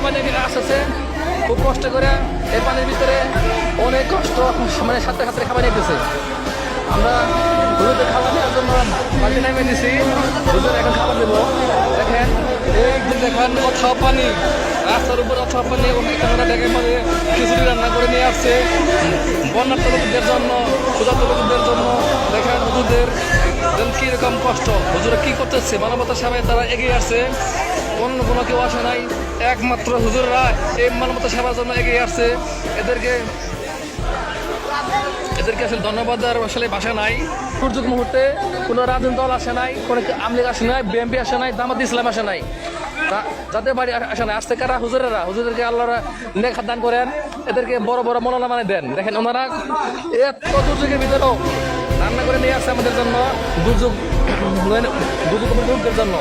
পানি আসতেছে খুব কষ্ট করে, এই পানির ভিতরে অনেক কষ্ট, মানে সাথে সাথে খাবার নিতেছে। আমরা হুজুরদের খাবার নেওয়ার জন্য মাঠে নেমে দিছি, হুজুর এখন খাবার দেবো। দেখেন একদিন দেখেন অথাও পানি, রাস্তার উপর অথাও পানি, এখানে দেখেন মানে খিচুড়ি রান্না করে নিয়ে আসছে বন্যার্থ লোকদের জন্য, ক্ষুধার্ত লোকদের জন্য। দেখেন হুজুরদের কিরকম কষ্ট, হুজুরা কি করতেছে, মানবতা সেবায় তারা এগিয়ে আসছে, অন্য কোনো কেউ আসে নাই, একমাত্র হুজুররা এই মানবতা সেবার জন্য এগিয়ে আসছে। এদেরকে আসলে ধন্যবাদ দেওয়ার আসলে ভাষা নাই। দুর্যোগ মুহূর্তে কোনো রাজনৈতিক দল আসে নাই, কোনো আমলিগ আসে নাই, বিএনপি আসে নাই, জামাত ইসলাম আসে নাই, যাদের বাড়ি আসে নাই। আসতে কারা হুজুরদেরকে আল্লাহরা নেক হাত দান করেন, এদেরকে বড় বড় মৌলানা মানে দেন। দেখেন ওনারা এত দুর্যোগের ভিতরেও রান্না করে নিয়ে আসছে আমাদের জন্য, দুর্যোগ দুর্যোগের জন্য।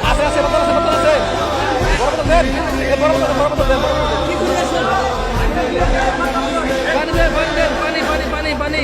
আছে আছে বোতল আছে, বোতল আছে, বড় বোতল দেন, বড় বোতল দেন, পানি দেন, পানি দেন, পানি পানি পানি পানি।